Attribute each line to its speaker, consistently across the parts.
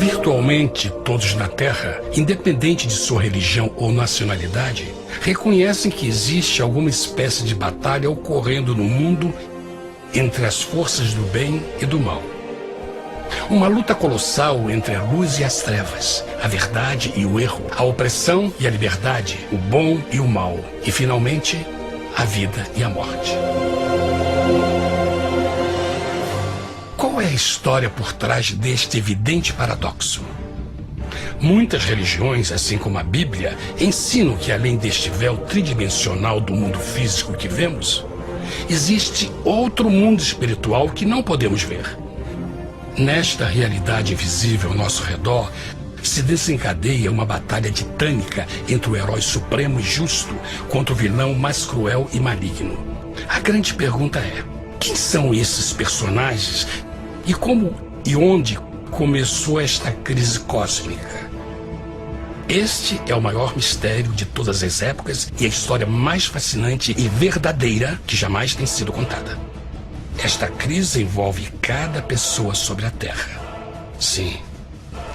Speaker 1: Virtualmente todos na Terra, independente de sua religião ou nacionalidade, reconhecem que existe alguma espécie de batalha ocorrendo no mundo entre as forças do bem e do mal. Uma luta colossal entre a luz e as trevas, a verdade e o erro, a opressão e a liberdade, o bom e o mal, e finalmente, a vida e a morte. Qual é a história por trás deste evidente paradoxo? Muitas religiões, assim como a Bíblia, ensinam que além deste véu tridimensional do mundo físico que vemos, existe outro mundo espiritual que não podemos ver. Nesta realidade invisível ao nosso redor, se desencadeia uma batalha titânica entre o herói supremo e justo contra o vilão mais cruel e maligno. A grande pergunta é: quem são esses personagens e como e onde começou esta crise cósmica? Este é o maior mistério de todas as épocas e a história mais fascinante e verdadeira que jamais tem sido contada. Esta crise envolve cada pessoa sobre a Terra. Sim,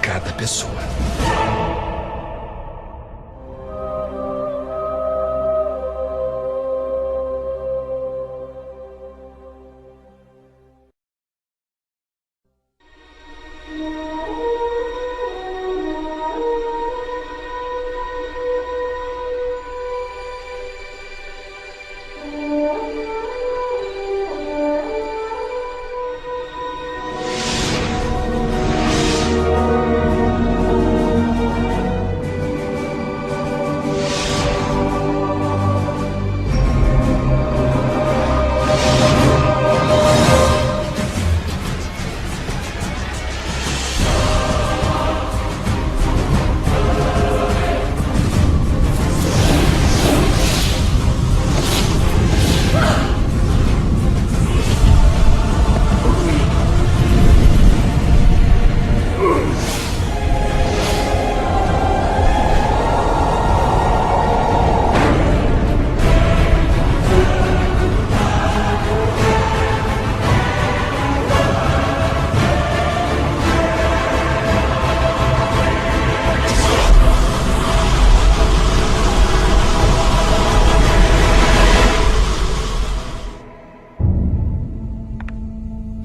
Speaker 1: cada pessoa.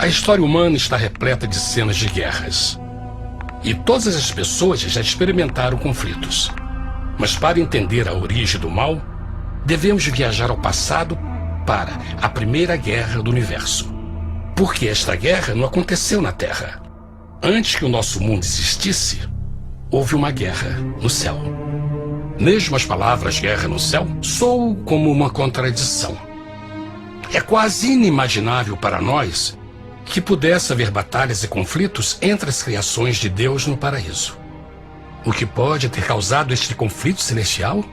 Speaker 1: A história humana está repleta de cenas de guerras. E todas as pessoas já experimentaram conflitos. Mas para entender a origem do mal, devemos viajar ao passado para a Primeira Guerra do Universo. Porque esta guerra não aconteceu na Terra. Antes que o nosso mundo existisse, houve uma guerra no céu. Mesmo as palavras guerra no céu soam como uma contradição. É quase inimaginável para nós que pudesse haver batalhas e conflitos entre as criações de Deus no paraíso. O que pode ter causado este conflito celestial?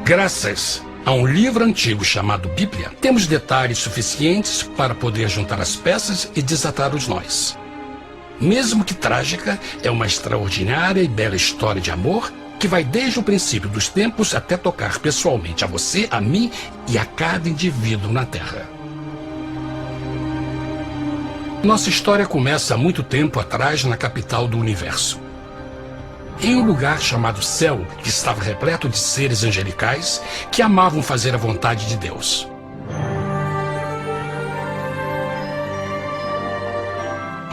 Speaker 1: Graças a um livro antigo chamado Bíblia, temos detalhes suficientes para poder juntar as peças e desatar os nós. Mesmo que trágica, é uma extraordinária e bela história de amor que vai desde o princípio dos tempos até tocar pessoalmente a você, a mim e a cada indivíduo na Terra. Nossa história começa há muito tempo atrás na capital do universo. Em um lugar chamado Céu, que estava repleto de seres angelicais que amavam fazer a vontade de Deus.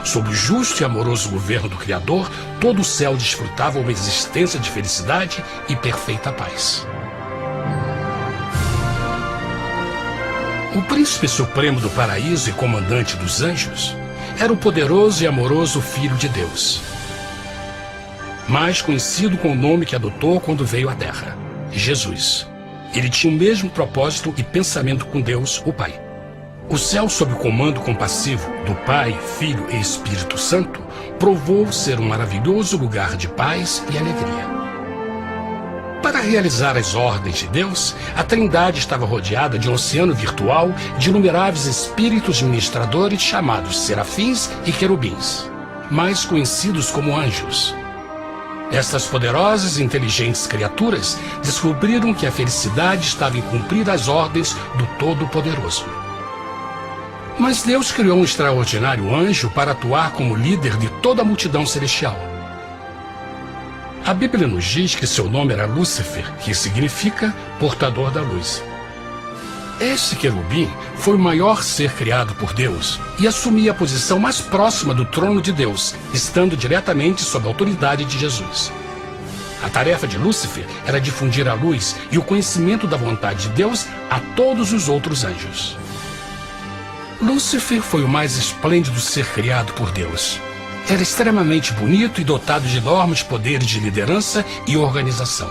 Speaker 1: Sob o justo e amoroso governo do Criador, todo o céu desfrutava uma existência de felicidade e perfeita paz. O príncipe supremo do paraíso e comandante dos anjos era o poderoso e amoroso Filho de Deus, mais conhecido com o nome que adotou quando veio à Terra, Jesus. Ele tinha o mesmo propósito e pensamento com Deus, o Pai. O céu, sob o comando compassivo do Pai, Filho e Espírito Santo, provou ser um maravilhoso lugar de paz e alegria. Para realizar as ordens de Deus, a Trindade estava rodeada de um oceano virtual de inumeráveis espíritos ministradores chamados serafins e querubins, mais conhecidos como anjos. Estas poderosas e inteligentes criaturas descobriram que a felicidade estava em cumprir as ordens do Todo-Poderoso. Mas Deus criou um extraordinário anjo para atuar como líder de toda a multidão celestial. A Bíblia nos diz que seu nome era Lúcifer, que significa portador da luz. Este querubim foi o maior ser criado por Deus e assumia a posição mais próxima do trono de Deus, estando diretamente sob a autoridade de Jesus. A tarefa de Lúcifer era difundir a luz e o conhecimento da vontade de Deus a todos os outros anjos. Lúcifer foi o mais esplêndido ser criado por Deus. Era extremamente bonito e dotado de enormes poderes de liderança e organização.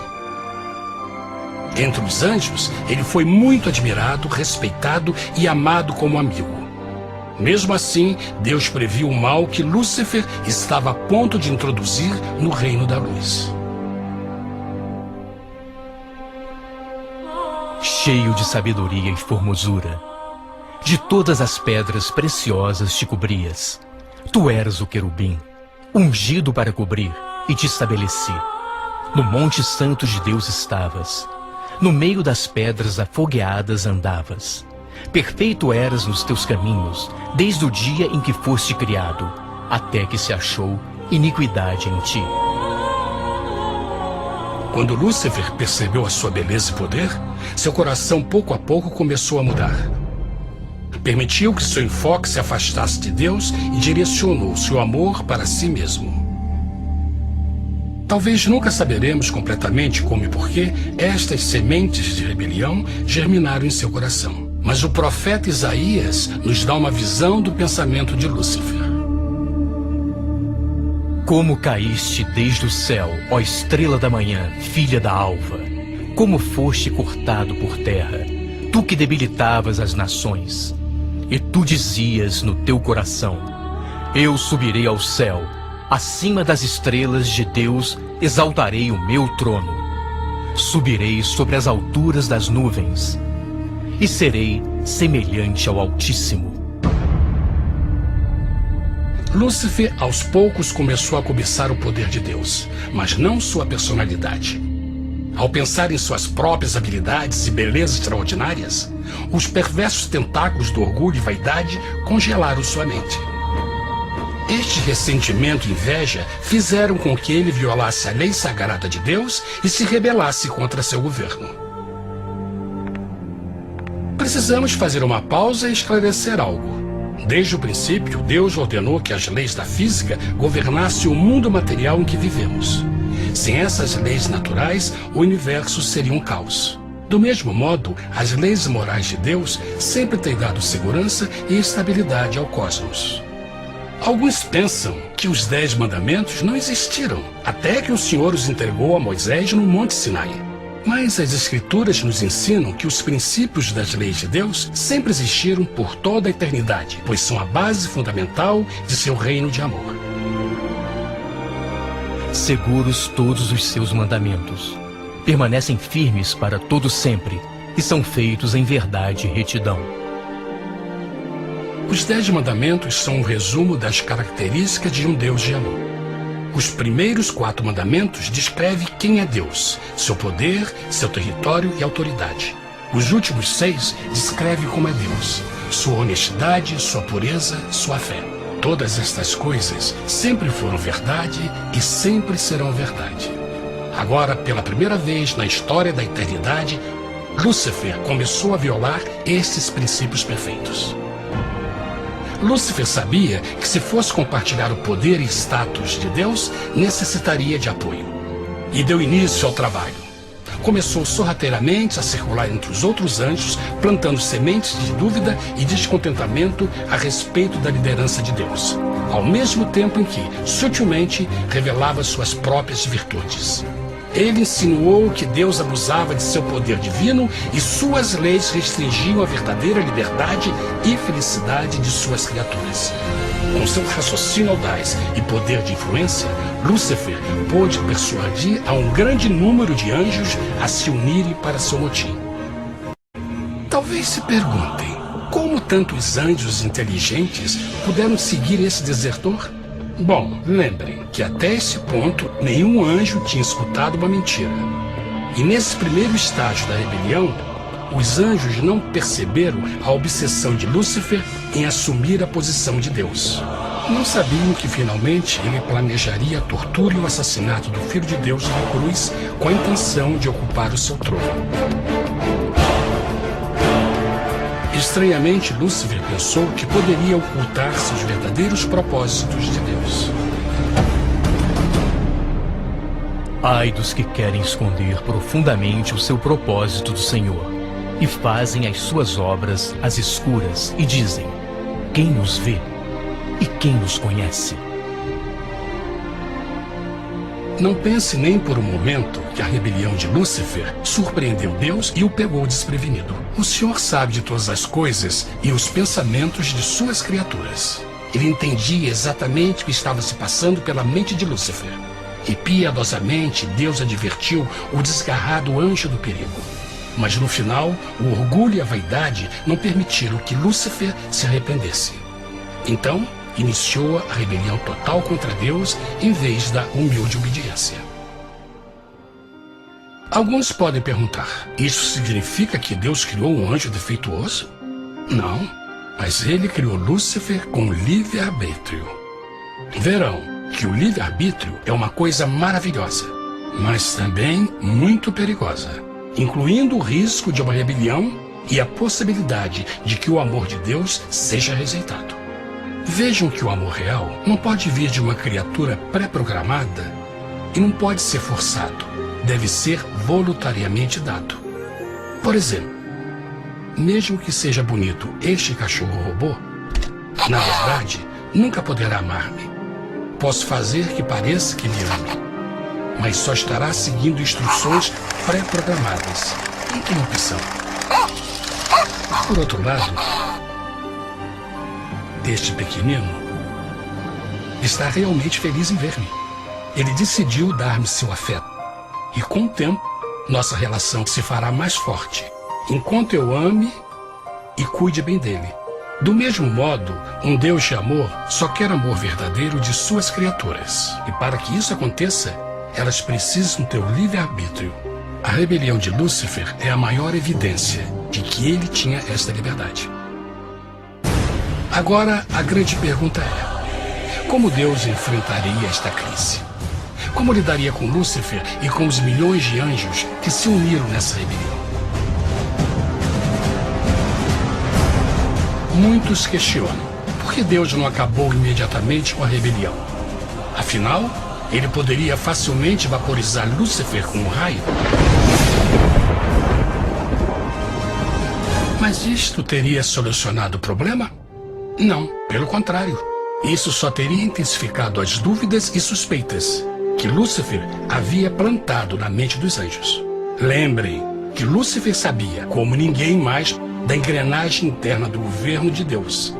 Speaker 1: Entre os anjos, ele foi muito admirado, respeitado e amado como amigo. Mesmo assim, Deus previu o mal que Lúcifer estava a ponto de introduzir no reino da luz.
Speaker 2: Cheio de sabedoria e formosura, de todas as pedras preciosas te cobrias. Tu eras o querubim, ungido para cobrir, e te estabeleci. No monte santo de Deus estavas. No meio das pedras afogueadas andavas. Perfeito eras nos teus caminhos, desde o dia em que foste criado, até que se achou iniquidade em ti.
Speaker 1: Quando Lúcifer percebeu a sua beleza e poder, seu coração pouco a pouco começou a mudar. Permitiu que seu enfoque se afastasse de Deus e direcionou seu amor para si mesmo. Talvez nunca saberemos completamente como e porquê estas sementes de rebelião germinaram em seu coração. Mas o profeta Isaías nos dá uma visão do pensamento de Lúcifer.
Speaker 2: Como caíste desde o céu, ó estrela da manhã, filha da alva! Como foste cortado por terra, tu que debilitavas as nações! E tu dizias no teu coração: eu subirei ao céu, acima das estrelas de Deus exaltarei o meu trono. Subirei sobre as alturas das nuvens, e serei semelhante ao Altíssimo.
Speaker 1: Lúcifer, aos poucos, começou a cobiçar o poder de Deus, mas não sua personalidade. Ao pensar em suas próprias habilidades e belezas extraordinárias, os perversos tentáculos do orgulho e vaidade congelaram sua mente. Este ressentimento e inveja fizeram com que ele violasse a lei sagrada de Deus e se rebelasse contra seu governo. Precisamos fazer uma pausa e esclarecer algo. Desde o princípio, Deus ordenou que as leis da física governassem o mundo material em que vivemos. Sem essas leis naturais, o universo seria um caos. Do mesmo modo, as leis morais de Deus sempre têm dado segurança e estabilidade ao cosmos. Alguns pensam que os 10 mandamentos não existiram, até que o Senhor os entregou a Moisés no Monte Sinai. Mas as Escrituras nos ensinam que os princípios das leis de Deus sempre existiram por toda a eternidade, pois são a base fundamental de seu reino de amor.
Speaker 2: Seguros todos os seus mandamentos, permanecem firmes para todo sempre, e são feitos em verdade e retidão.
Speaker 1: Os 10 mandamentos são um resumo das características de um Deus de amor. Os primeiros 4 mandamentos descrevem quem é Deus, seu poder, seu território e autoridade. Os últimos 6 descrevem como é Deus, sua honestidade, sua pureza, sua fé. Todas estas coisas sempre foram verdade e sempre serão verdade. Agora, pela primeira vez na história da eternidade, Lúcifer começou a violar estes princípios perfeitos. Lúcifer sabia que se fosse compartilhar o poder e status de Deus, necessitaria de apoio. E deu início ao trabalho. Começou sorrateiramente a circular entre os outros anjos, plantando sementes de dúvida e descontentamento a respeito da liderança de Deus, ao mesmo tempo em que, sutilmente, revelava suas próprias virtudes. Ele insinuou que Deus abusava de seu poder divino e suas leis restringiam a verdadeira liberdade e felicidade de suas criaturas. Com seu raciocínio audaz e poder de influência, Lúcifer pôde persuadir a um grande número de anjos a se unirem para seu motim. Talvez se perguntem, como tantos anjos inteligentes puderam seguir esse desertor? Bom, lembrem que até esse ponto nenhum anjo tinha escutado uma mentira. E nesse primeiro estágio da rebelião, os anjos não perceberam a obsessão de Lúcifer em assumir a posição de Deus. Não sabiam que finalmente ele planejaria a tortura e o assassinato do Filho de Deus na cruz com a intenção de ocupar o seu trono. Estranhamente, Lúcifer pensou que poderia ocultar seus verdadeiros propósitos de Deus.
Speaker 2: Ai dos que querem esconder profundamente o seu propósito do Senhor e fazem as suas obras às escuras e dizem: quem nos vê e quem nos conhece?
Speaker 1: Não pense nem por um momento que a rebelião de Lúcifer surpreendeu Deus e o pegou desprevenido. O Senhor sabe de todas as coisas e os pensamentos de suas criaturas. Ele entendia exatamente o que estava se passando pela mente de Lúcifer. E piedosamente Deus advertiu o desgarrado anjo do perigo. Mas no final, o orgulho e a vaidade não permitiram que Lúcifer se arrependesse. Então, iniciou a rebelião total contra Deus em vez da humilde obediência. Alguns podem perguntar: isso significa que Deus criou um anjo defeituoso? Não, mas ele criou Lúcifer com livre-arbítrio. Verão que o livre-arbítrio é uma coisa maravilhosa, mas também muito perigosa, incluindo o risco de uma rebelião e a possibilidade de que o amor de Deus seja rejeitado. Vejam que o amor real não pode vir de uma criatura pré-programada e não pode ser forçado, deve ser voluntariamente dado. Por exemplo, mesmo que seja bonito este cachorro robô, na verdade, nunca poderá amar-me. Posso fazer que pareça que me ame, mas só estará seguindo instruções pré-programadas. Não tem opção. Por outro lado, este pequenino está realmente feliz em ver-me. Ele decidiu dar-me seu afeto. E com o tempo, nossa relação se fará mais forte, enquanto eu ame e cuide bem dele. Do mesmo modo, um Deus de amor só quer amor verdadeiro de suas criaturas. E para que isso aconteça, elas precisam ter o livre-arbítrio. A rebelião de Lúcifer é a maior evidência de que ele tinha esta liberdade. Agora, a grande pergunta é: como Deus enfrentaria esta crise? Como lidaria com Lúcifer e com os milhões de anjos que se uniram nessa rebelião? Muitos questionam: por que Deus não acabou imediatamente com a rebelião? Afinal, ele poderia facilmente vaporizar Lúcifer com um raio. Mas isto teria solucionado o problema? Não, pelo contrário. Isso só teria intensificado as dúvidas e suspeitas que Lúcifer havia plantado na mente dos anjos. Lembrem que Lúcifer sabia, como ninguém mais, da engrenagem interna do governo de Deus.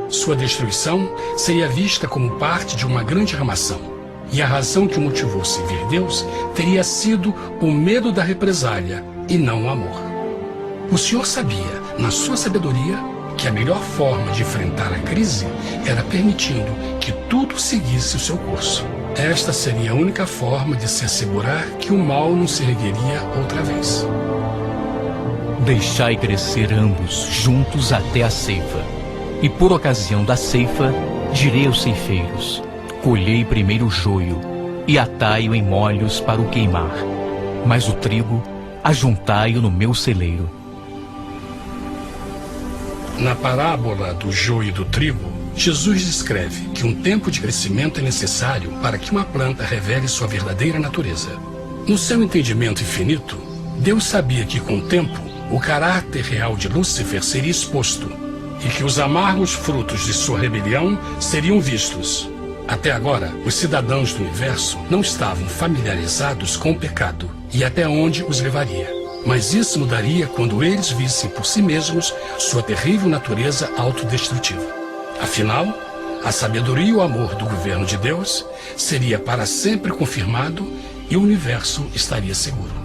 Speaker 1: Sua destruição seria vista como parte de uma grande armação. E a razão que o motivou a servir Deus teria sido o medo da represália e não o amor. O Senhor sabia, na sua sabedoria, que a melhor forma de enfrentar a crise era permitindo que tudo seguisse o seu curso. Esta seria a única forma de se assegurar que o mal não se ergueria outra vez.
Speaker 2: Deixai crescer ambos juntos até a ceifa. E por ocasião da ceifa, direi aos ceifeiros: colhei primeiro o joio e atai-o em molhos para o queimar, mas o trigo ajuntai-o no meu celeiro.
Speaker 1: Na parábola do joio e do trigo, Jesus descreve que um tempo de crescimento é necessário para que uma planta revele sua verdadeira natureza. No seu entendimento infinito, Deus sabia que com o tempo, o caráter real de Lúcifer seria exposto e que os amargos frutos de sua rebelião seriam vistos. Até agora, os cidadãos do universo não estavam familiarizados com o pecado e até onde os levaria. Mas isso mudaria quando eles vissem por si mesmos sua terrível natureza autodestrutiva. Afinal, a sabedoria e o amor do governo de Deus seria para sempre confirmado e o universo estaria seguro.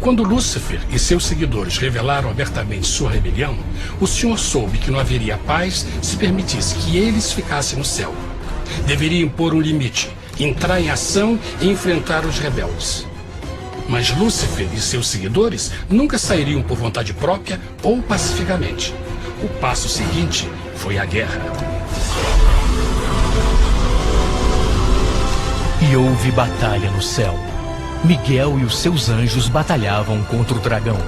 Speaker 1: Quando Lúcifer e seus seguidores revelaram abertamente sua rebelião, o Senhor soube que não haveria paz se permitisse que eles ficassem no céu. Deveria impor um limite, entrar em ação e enfrentar os rebeldes. Mas Lúcifer e seus seguidores nunca sairiam por vontade própria ou pacificamente. O passo seguinte foi a guerra.
Speaker 2: E houve batalha no céu. Miguel e os seus anjos batalhavam contra o dragão.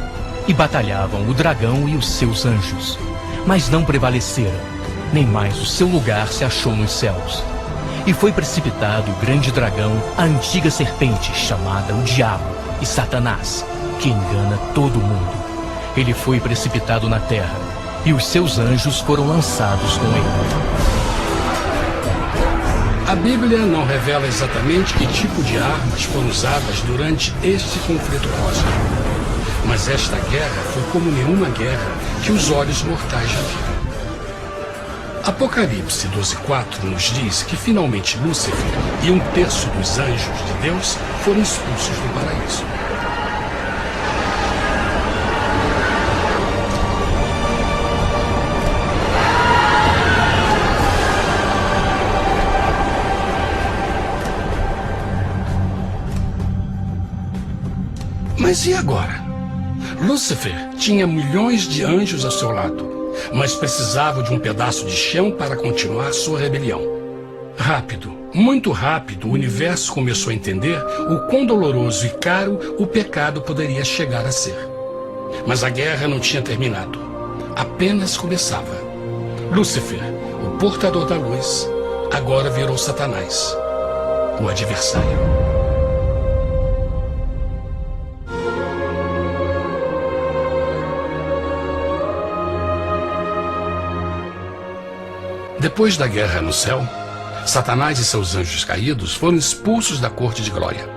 Speaker 2: E batalhavam o dragão e os seus anjos. Mas não prevaleceram, nem mais o seu lugar se achou nos céus. E foi precipitado o grande dragão, a antiga serpente, chamada o Diabo e Satanás, que engana todo mundo. Ele foi precipitado na terra, e os seus anjos foram lançados com ele.
Speaker 1: A Bíblia não revela exatamente que tipo de armas foram usadas durante este conflito cósmico. Mas esta guerra foi como nenhuma guerra que os olhos mortais já viram. Apocalipse 12:4 nos diz que finalmente Lúcifer e 1/3 dos anjos de Deus foram expulsos do paraíso. Mas e agora? Lúcifer tinha milhões de anjos ao seu lado, mas precisava de um pedaço de chão para continuar sua rebelião. Rápido, muito rápido, o universo começou a entender o quão doloroso e caro o pecado poderia chegar a ser. Mas a guerra não tinha terminado, apenas começava. Lúcifer, o portador da luz, agora virou Satanás, o adversário. Depois da guerra no céu, Satanás e seus anjos caídos foram expulsos da corte de glória.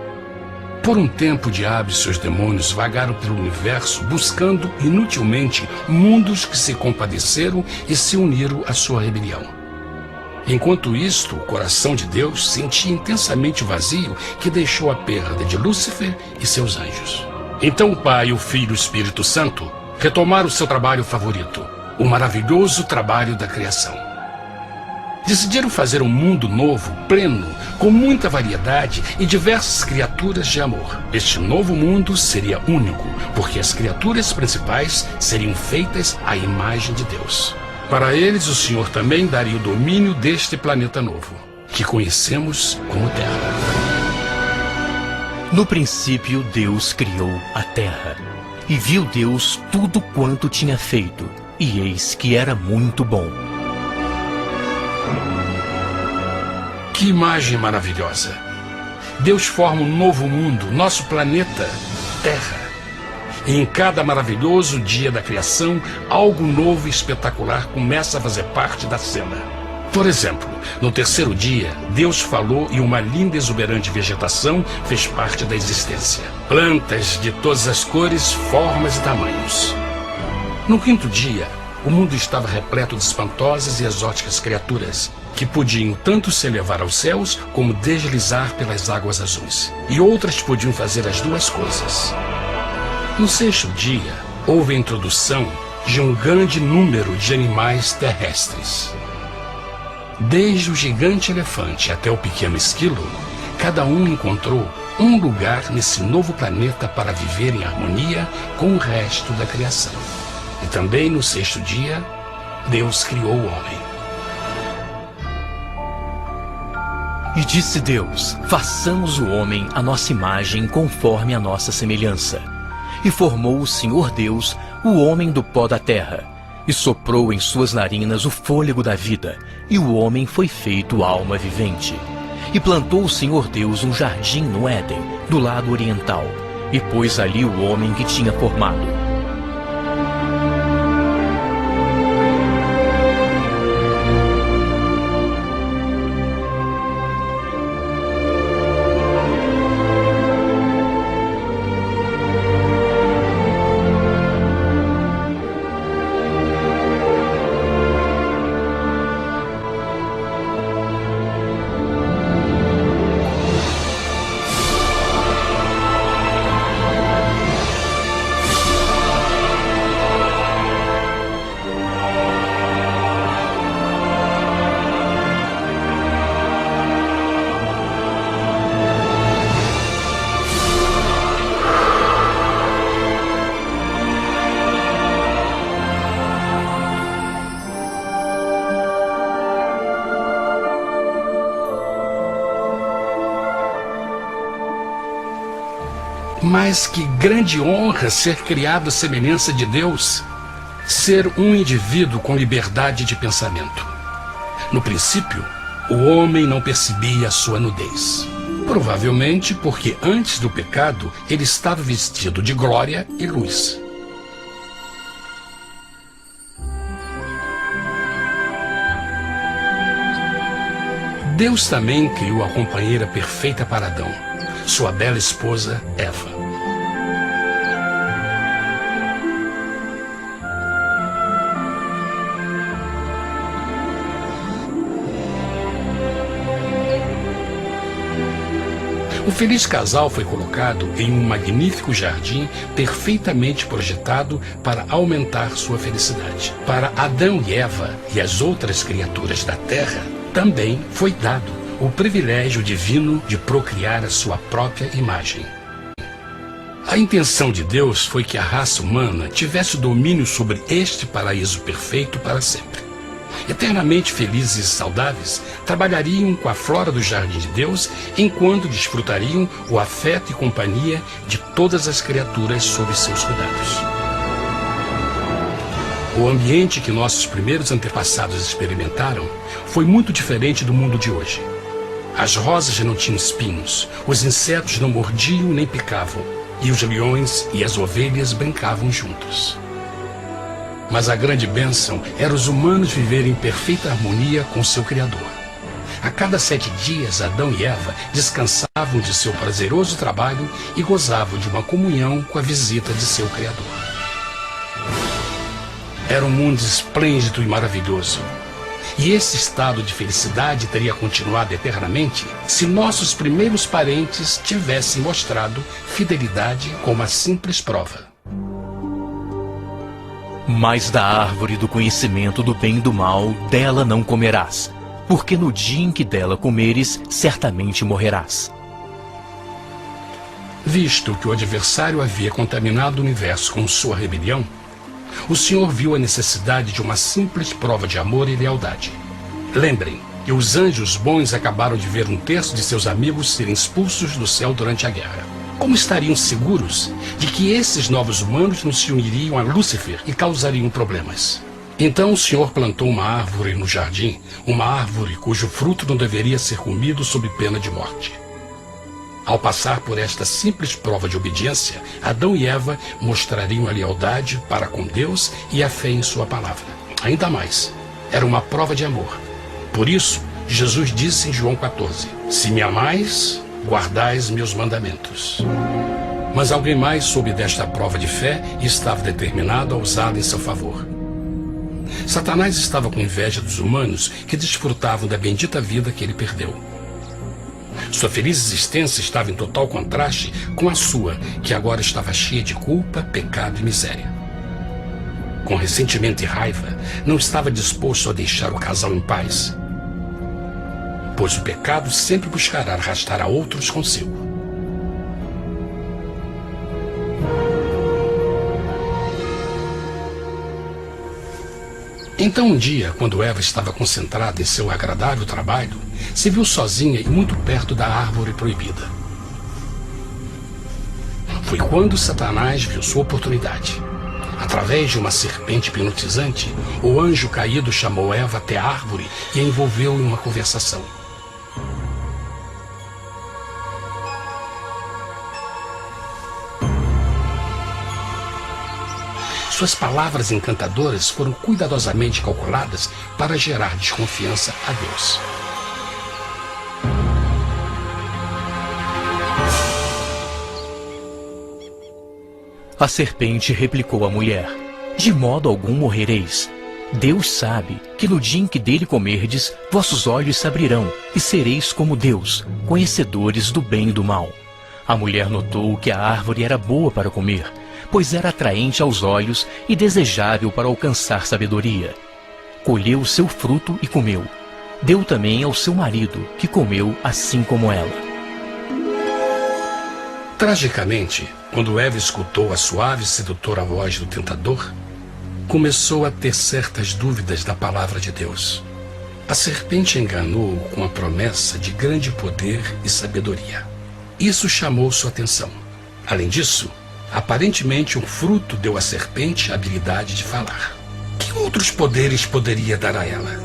Speaker 1: Por um tempo, o diabo e seus demônios vagaram pelo universo buscando inutilmente mundos que se compadeceram e se uniram à sua rebelião. Enquanto isto, o coração de Deus sentia intensamente o vazio que deixou a perda de Lúcifer e seus anjos. Então o Pai, o Filho e o Espírito Santo retomaram seu trabalho favorito, o maravilhoso trabalho da criação. Decidiram fazer um mundo novo, pleno, com muita variedade e diversas criaturas de amor. Este novo mundo seria único, porque as criaturas principais seriam feitas à imagem de Deus. Para eles, o Senhor também daria o domínio deste planeta novo, que conhecemos como Terra.
Speaker 2: No princípio, Deus criou a terra. E viu Deus tudo quanto tinha feito, e eis que era muito bom.
Speaker 1: Que imagem maravilhosa! Deus forma um novo mundo, nosso planeta, Terra. E em cada maravilhoso dia da criação, algo novo e espetacular começa a fazer parte da cena. Por exemplo, no terceiro dia, Deus falou e uma linda e exuberante vegetação fez parte da existência. Plantas de todas as cores, formas e tamanhos. No quinto dia, o mundo estava repleto de espantosas e exóticas criaturas, que podiam tanto se elevar aos céus como deslizar pelas águas azuis. E outras podiam fazer as duas coisas. No sexto dia, houve a introdução de um grande número de animais terrestres. Desde o gigante elefante até o pequeno esquilo, cada um encontrou um lugar nesse novo planeta para viver em harmonia com o resto da criação. E também no sexto dia, Deus criou o homem.
Speaker 2: E disse Deus: façamos o homem à nossa imagem, conforme a nossa semelhança. E formou o Senhor Deus o homem do pó da terra, e soprou em suas narinas o fôlego da vida, e o homem foi feito alma vivente. E plantou o Senhor Deus um jardim no Éden, do lado oriental, e pôs ali o homem que tinha formado.
Speaker 1: Mas que grande honra ser criado à semelhança de Deus, ser um indivíduo com liberdade de pensamento. No princípio, o homem não percebia a sua nudez. Provavelmente porque antes do pecado ele estava vestido de glória e luz. Deus também criou a companheira perfeita para Adão, sua bela esposa Eva. O feliz casal foi colocado em um magnífico jardim perfeitamente projetado para aumentar sua felicidade. Para Adão e Eva e as outras criaturas da terra, também foi dado o privilégio divino de procriar a sua própria imagem. A intenção de Deus foi que a raça humana tivesse domínio sobre este paraíso perfeito para sempre. Eternamente felizes e saudáveis, trabalhariam com a flora do jardim de Deus, enquanto desfrutariam o afeto e companhia de todas as criaturas sob seus cuidados. O ambiente que nossos primeiros antepassados experimentaram foi muito diferente do mundo de hoje. As rosas não tinham espinhos, os insetos não mordiam nem picavam, e os leões e as ovelhas brincavam juntos. Mas a grande bênção era os humanos viverem em perfeita harmonia com seu Criador. A cada 7 dias, Adão e Eva descansavam de seu prazeroso trabalho e gozavam de uma comunhão com a visita de seu Criador. Era um mundo esplêndido e maravilhoso. E esse estado de felicidade teria continuado eternamente se nossos primeiros parentes tivessem mostrado fidelidade como uma simples prova.
Speaker 2: Mas da árvore do conhecimento do bem e do mal, dela não comerás, porque no dia em que dela comeres, certamente morrerás.
Speaker 1: Visto que o adversário havia contaminado o universo com sua rebelião, o Senhor viu a necessidade de uma simples prova de amor e lealdade. Lembrem que os anjos bons acabaram de ver 1/3 de seus amigos serem expulsos do céu durante a guerra. Como estariam seguros de que esses novos humanos não se uniriam a Lúcifer e causariam problemas? Então o Senhor plantou uma árvore no jardim, uma árvore cujo fruto não deveria ser comido sob pena de morte. Ao passar por esta simples prova de obediência, Adão e Eva mostrariam a lealdade para com Deus e a fé em sua palavra. Ainda mais, era uma prova de amor. Por isso, Jesus disse em João 14, se me amais, guardais meus mandamentos. Mas alguém mais soube desta prova de fé e estava determinado a usá-la em seu favor. Satanás estava com inveja dos humanos que desfrutavam da bendita vida que ele perdeu. Sua feliz existência estava em total contraste com a sua, que agora estava cheia de culpa, pecado e miséria. Com ressentimento e raiva, não estava disposto a deixar o casal em paz, pois o pecado sempre buscará arrastar a outros consigo. Então um dia, quando Eva estava concentrada em seu agradável trabalho, se viu sozinha e muito perto da árvore proibida. Foi quando Satanás viu sua oportunidade. Através de uma serpente hipnotizante, o anjo caído chamou Eva até a árvore e a envolveu em uma conversação. Suas palavras encantadoras foram cuidadosamente calculadas para gerar desconfiança a Deus.
Speaker 2: A serpente replicou à mulher, de modo algum morrereis. Deus sabe que no dia em que dele comerdes, vossos olhos se abrirão, e sereis como Deus, conhecedores do bem e do mal. A mulher notou que a árvore era boa para comer, pois era atraente aos olhos e desejável para alcançar sabedoria. Colheu o seu fruto e comeu. Deu também ao seu marido, que comeu assim como ela.
Speaker 1: Tragicamente, quando Eva escutou a suave e sedutora voz do tentador, começou a ter certas dúvidas da palavra de Deus. A serpente enganou-o com a promessa de grande poder e sabedoria. Isso chamou sua atenção. Além disso, aparentemente um fruto deu à serpente a habilidade de falar. Que outros poderes poderia dar a ela?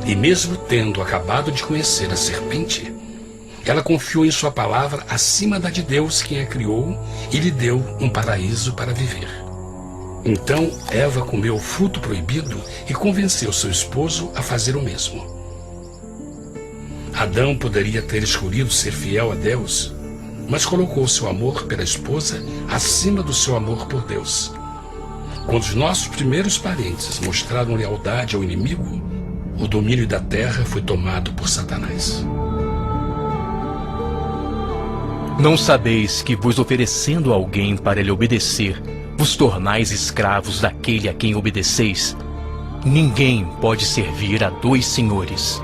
Speaker 1: E mesmo tendo acabado de conhecer a serpente, ela confiou em sua palavra acima da de Deus, quem a criou, e lhe deu um paraíso para viver. Então Eva comeu o fruto proibido e convenceu seu esposo a fazer o mesmo. Adão poderia ter escolhido ser fiel a Deus, mas colocou seu amor pela esposa acima do seu amor por Deus. Quando os nossos primeiros parentes mostraram lealdade ao inimigo, o domínio da terra foi tomado por Satanás.
Speaker 2: Não sabeis que, vos oferecendo a alguém para lhe obedecer, vos tornais escravos daquele a quem obedeceis? Ninguém pode servir a dois senhores.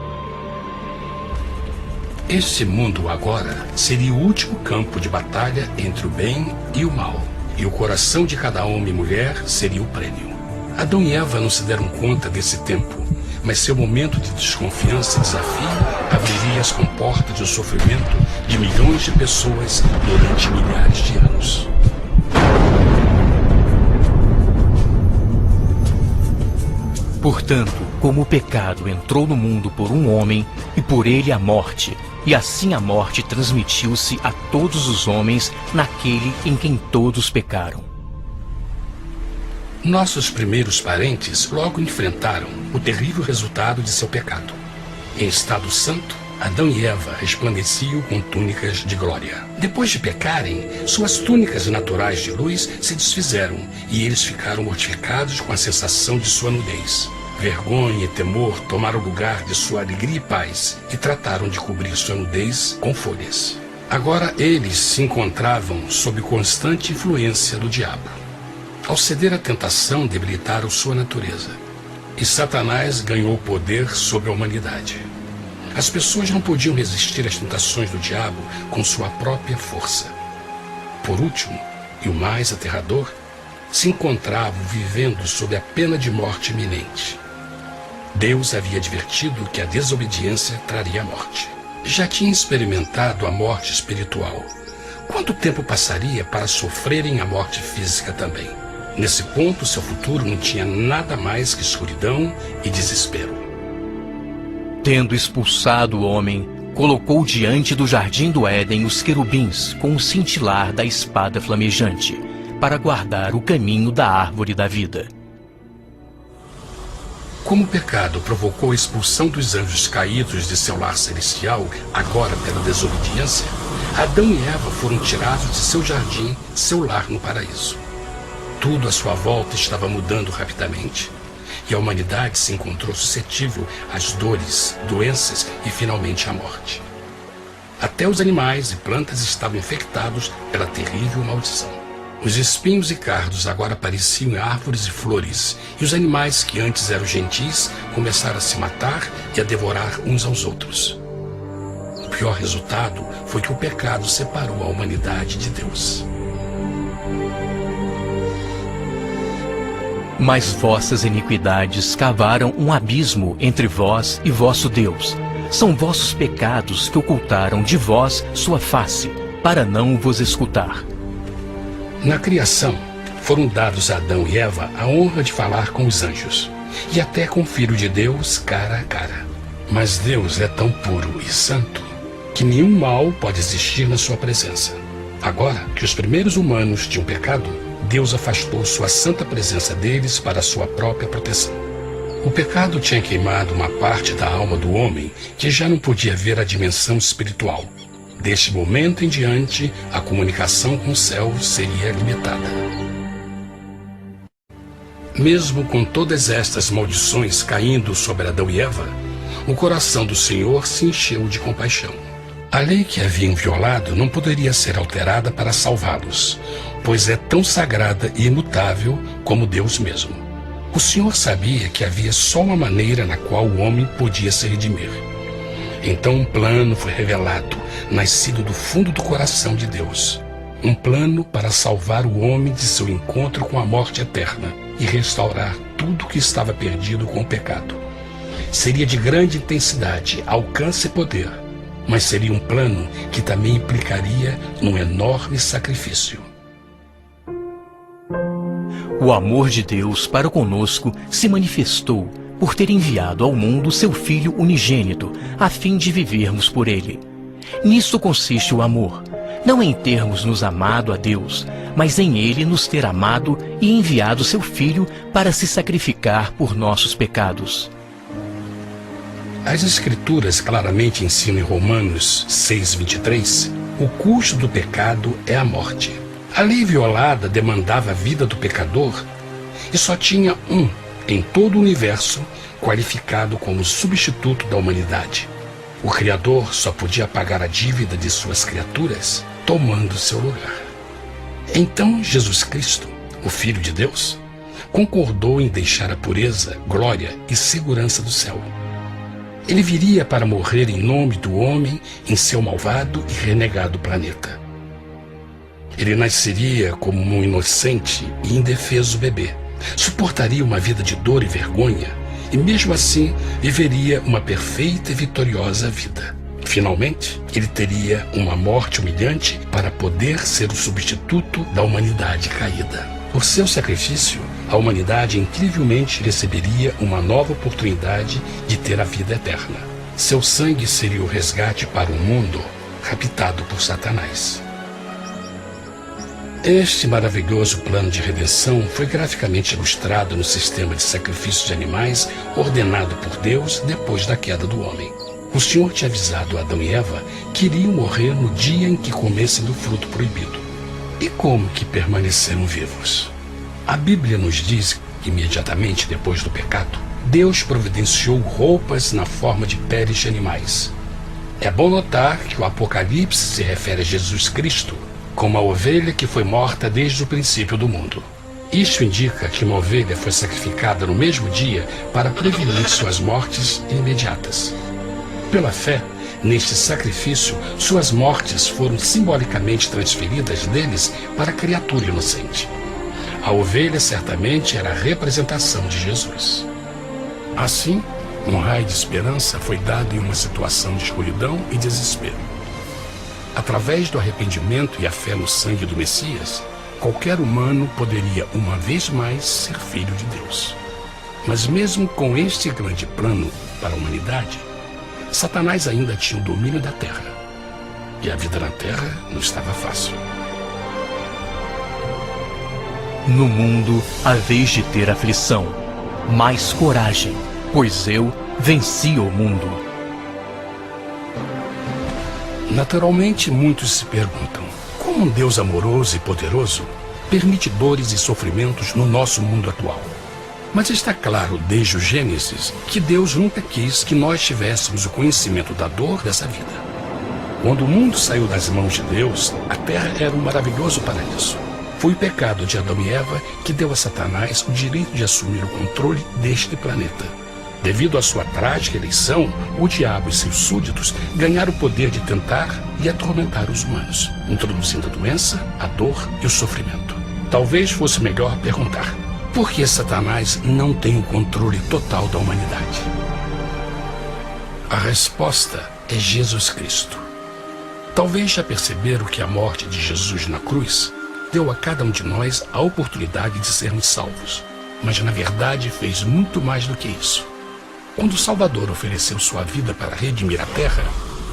Speaker 1: Este mundo agora seria o último campo de batalha entre o bem e o mal, e o coração de cada homem e mulher seria o prêmio. Adão e Eva não se deram conta desse tempo, mas seu momento de desconfiança e desafio abriria as comportas do sofrimento de milhões de pessoas durante milhares de anos.
Speaker 2: Portanto, como o pecado entrou no mundo por um homem, e por ele a morte, e assim a morte transmitiu-se a todos os homens naquele em quem todos pecaram.
Speaker 1: Nossos primeiros parentes logo enfrentaram o terrível resultado de seu pecado. Em estado santo, Adão e Eva resplandeciam com túnicas de glória. Depois de pecarem, suas túnicas naturais de luz se desfizeram e eles ficaram mortificados com a sensação de sua nudez. Vergonha e temor tomaram o lugar de sua alegria e paz e trataram de cobrir sua nudez com folhas. Agora eles se encontravam sob constante influência do diabo. Ao ceder à tentação, debilitaram sua natureza, e Satanás ganhou poder sobre a humanidade. As pessoas não podiam resistir às tentações do diabo com sua própria força. Por último, e o mais aterrador, se encontravam vivendo sob a pena de morte iminente. Deus havia advertido que a desobediência traria a morte. Já tinha experimentado a morte espiritual. Quanto tempo passaria para sofrerem a morte física também? Nesse ponto, seu futuro não tinha nada mais que escuridão e desespero.
Speaker 2: Tendo expulsado o homem, colocou diante do jardim do Éden os querubins com o cintilar da espada flamejante, para guardar o caminho da árvore da vida.
Speaker 1: Como o pecado provocou a expulsão dos anjos caídos de seu lar celestial, agora pela desobediência, Adão e Eva foram tirados de seu jardim, seu lar no paraíso. Tudo à sua volta estava mudando rapidamente, e a humanidade se encontrou suscetível às dores, doenças e finalmente à morte. Até os animais e plantas estavam infectados pela terrível maldição. Os espinhos e cardos agora pareciam árvores e flores, e os animais que antes eram gentis começaram a se matar e a devorar uns aos outros. O pior resultado foi que o pecado separou a humanidade de Deus.
Speaker 2: Mas vossas iniquidades cavaram um abismo entre vós e vosso Deus. São vossos pecados que ocultaram de vós sua face, para não vos escutar.
Speaker 1: Na criação, foram dados a Adão e Eva a honra de falar com os anjos, e até com o Filho de Deus cara a cara. Mas Deus é tão puro e santo que nenhum mal pode existir na sua presença. Agora que os primeiros humanos tinham pecado, Deus afastou sua santa presença deles para a sua própria proteção. O pecado tinha queimado uma parte da alma do homem que já não podia ver a dimensão espiritual. Deste momento em diante, a comunicação com o céu seria limitada. Mesmo com todas estas maldições caindo sobre Adão e Eva, o coração do Senhor se encheu de compaixão. A lei que haviam violado não poderia ser alterada para salvá-los, pois é tão sagrada e imutável como Deus mesmo. O Senhor sabia que havia só uma maneira na qual o homem podia se redimir. Então um plano foi revelado, nascido do fundo do coração de Deus. Um plano para salvar o homem de seu encontro com a morte eterna e restaurar tudo que estava perdido com o pecado. Seria de grande intensidade, alcance e poder, mas seria um plano que também implicaria num enorme sacrifício.
Speaker 2: O amor de Deus para conosco se manifestou por ter enviado ao mundo seu Filho unigênito, a fim de vivermos por ele. Nisto consiste o amor, não em termos nos amado a Deus, mas em ele nos ter amado e enviado seu Filho para se sacrificar por nossos pecados.
Speaker 1: As Escrituras claramente ensinam em Romanos 6:23, o custo do pecado é a morte. A lei violada demandava a vida do pecador e só tinha um em todo o universo qualificado como substituto da humanidade. O Criador só podia pagar a dívida de suas criaturas tomando seu lugar. Então Jesus Cristo, o Filho de Deus, concordou em deixar a pureza, glória e segurança do céu. Ele viria para morrer em nome do homem em seu malvado e renegado planeta. Ele nasceria como um inocente e indefeso bebê, suportaria uma vida de dor e vergonha e mesmo assim viveria uma perfeita e vitoriosa vida. Finalmente, ele teria uma morte humilhante para poder ser o substituto da humanidade caída. Por seu sacrifício, a humanidade incrivelmente receberia uma nova oportunidade de ter a vida eterna. Seu sangue seria o resgate para um mundo raptado por Satanás. Este maravilhoso plano de redenção foi graficamente ilustrado no sistema de sacrifício de animais ordenado por Deus depois da queda do homem. O Senhor tinha avisado Adão e Eva que iriam morrer no dia em que comessem do fruto proibido. E como que permaneceram vivos? A Bíblia nos diz que imediatamente depois do pecado, Deus providenciou roupas na forma de peles de animais. É bom notar que o Apocalipse se refere a Jesus Cristo como a ovelha que foi morta desde o princípio do mundo. Isto indica que uma ovelha foi sacrificada no mesmo dia para prevenir suas mortes imediatas. Pela fé, neste sacrifício, suas mortes foram simbolicamente transferidas deles para a criatura inocente. A ovelha certamente era a representação de Jesus. Assim, um raio de esperança foi dado em uma situação de escuridão e desespero. Através do arrependimento e a fé no sangue do Messias, qualquer humano poderia uma vez mais ser filho de Deus. Mas mesmo com este grande plano para a humanidade, Satanás ainda tinha o domínio da terra. E a vida na terra não estava fácil.
Speaker 2: No mundo haveis de ter aflição, mas coragem, pois eu venci o mundo.
Speaker 1: Naturalmente, muitos se perguntam, como um Deus amoroso e poderoso permite dores e sofrimentos no nosso mundo atual? Mas está claro desde o Gênesis que Deus nunca quis que nós tivéssemos o conhecimento da dor dessa vida. Quando o mundo saiu das mãos de Deus, a terra era um maravilhoso paraíso. Foi o pecado de Adão e Eva que deu a Satanás o direito de assumir o controle deste planeta. Devido à sua trágica eleição, o diabo e seus súditos ganharam o poder de tentar e atormentar os humanos, introduzindo a doença, a dor e o sofrimento. Talvez fosse melhor perguntar: por que Satanás não tem o controle total da humanidade? A resposta é Jesus Cristo. Talvez já perceberam que a morte de Jesus na cruz deu a cada um de nós a oportunidade de sermos salvos, mas na verdade fez muito mais do que isso. Quando o Salvador ofereceu sua vida para redimir a terra,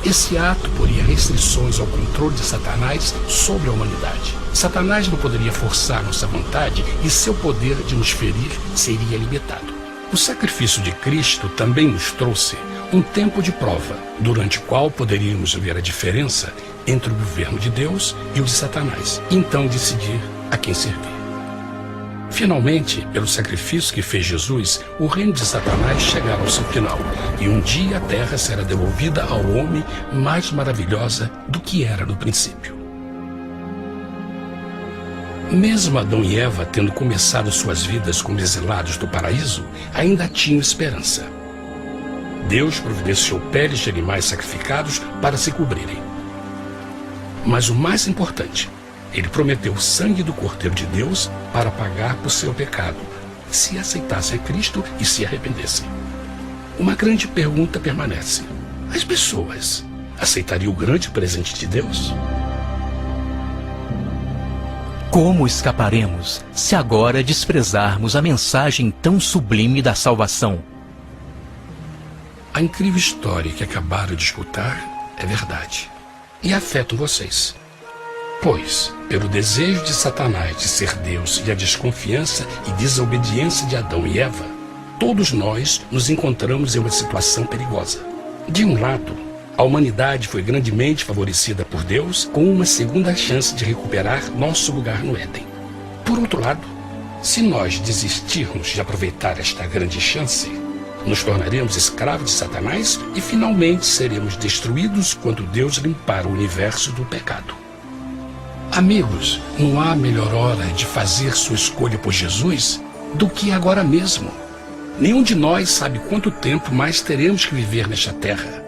Speaker 1: esse ato poria restrições ao controle de Satanás sobre a humanidade. Satanás não poderia forçar nossa vontade e seu poder de nos ferir seria limitado. O sacrifício de Cristo também nos trouxe um tempo de prova, durante o qual poderíamos ver a diferença entre o governo de Deus e o de Satanás, e então decidir a quem servir. Finalmente, pelo sacrifício que fez Jesus, o reino de Satanás chegará ao seu final, e um dia a terra será devolvida ao homem mais maravilhosa do que era no princípio. Mesmo Adão e Eva tendo começado suas vidas como exilados do paraíso, ainda tinham esperança. Deus providenciou peles de animais sacrificados para se cobrirem. Mas o mais importante, ele prometeu o sangue do Cordeiro de Deus para pagar por seu pecado, se aceitassem a Cristo e se arrependessem. Uma grande pergunta permanece: as pessoas aceitaria o grande presente de Deus?
Speaker 2: Como escaparemos se agora desprezarmos a mensagem tão sublime da salvação?
Speaker 1: A incrível história que acabaram de escutar é verdade e afeta vocês. Pois, pelo desejo de Satanás de ser Deus e a desconfiança e desobediência de Adão e Eva, todos nós nos encontramos em uma situação perigosa. De um lado, a humanidade foi grandemente favorecida por Deus com uma segunda chance de recuperar nosso lugar no Éden. Por outro lado, se nós desistirmos de aproveitar esta grande chance, nos tornaremos escravos de Satanás e finalmente seremos destruídos quando Deus limpar o universo do pecado. Amigos, não há melhor hora de fazer sua escolha por Jesus do que agora mesmo. Nenhum de nós sabe quanto tempo mais teremos que viver nesta terra.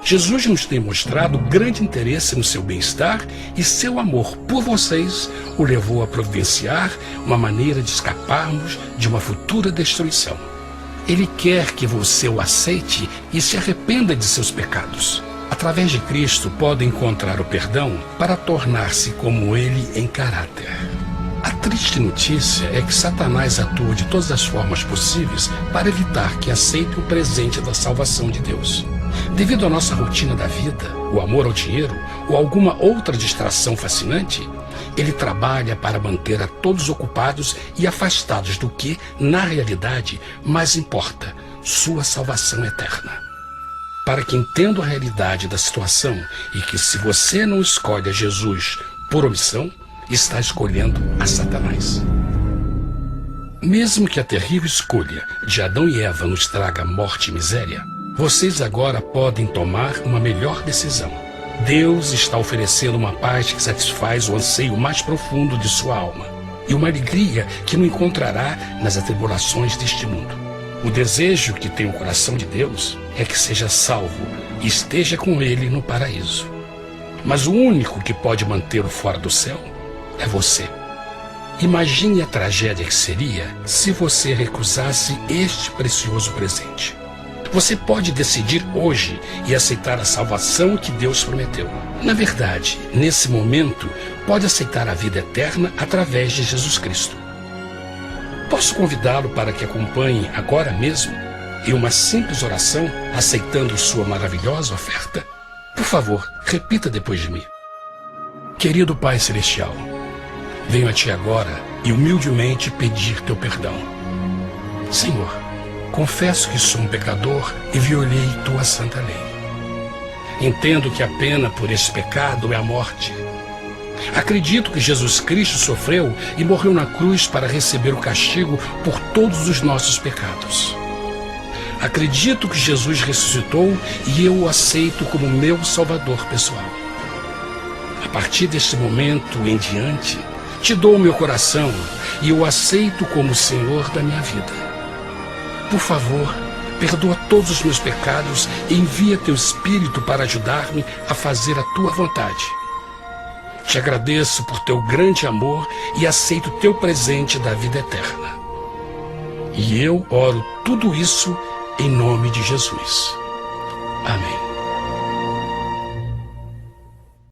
Speaker 1: Jesus nos tem mostrado grande interesse no seu bem-estar e seu amor por vocês o levou a providenciar uma maneira de escaparmos de uma futura destruição. Ele quer que você o aceite e se arrependa de seus pecados. Através de Cristo pode encontrar o perdão para tornar-se como Ele em caráter. A triste notícia é que Satanás atua de todas as formas possíveis para evitar que aceite o presente da salvação de Deus. Devido à nossa rotina da vida, o amor ao dinheiro ou alguma outra distração fascinante, ele trabalha para manter a todos ocupados e afastados do que, na realidade, mais importa, sua salvação eterna. Para que entendam a realidade da situação e que se você não escolhe a Jesus por omissão, está escolhendo a Satanás. Mesmo que a terrível escolha de Adão e Eva nos traga morte e miséria, vocês agora podem tomar uma melhor decisão. Deus está oferecendo uma paz que satisfaz o anseio mais profundo de sua alma e uma alegria que não encontrará nas atribulações deste mundo. O desejo que tem o coração de Deus é que seja salvo e esteja com Ele no paraíso. Mas o único que pode mantê-lo fora do céu é você. Imagine a tragédia que seria se você recusasse este precioso presente. Você pode decidir hoje e aceitar a salvação que Deus prometeu. Na verdade, nesse momento, pode aceitar a vida eterna através de Jesus Cristo. Posso convidá-lo para que acompanhe agora mesmo em uma simples oração, aceitando sua maravilhosa oferta? Por favor, repita depois de mim. Querido Pai Celestial, venho a Ti agora e humildemente pedir Teu perdão. Senhor, confesso que sou um pecador e violei Tua santa lei. Entendo que a pena por esse pecado é a morte. Acredito que Jesus Cristo sofreu e morreu na cruz para receber o castigo por todos os nossos pecados. Acredito que Jesus ressuscitou e eu o aceito como meu Salvador pessoal. A partir deste momento em diante, Te dou o meu coração e o aceito como Senhor da minha vida. Por favor, perdoa todos os meus pecados e envia Teu Espírito para ajudar-me a fazer a Tua vontade. Te agradeço por Teu grande amor e aceito Teu presente da vida eterna. E eu oro tudo isso em nome de Jesus. Amém.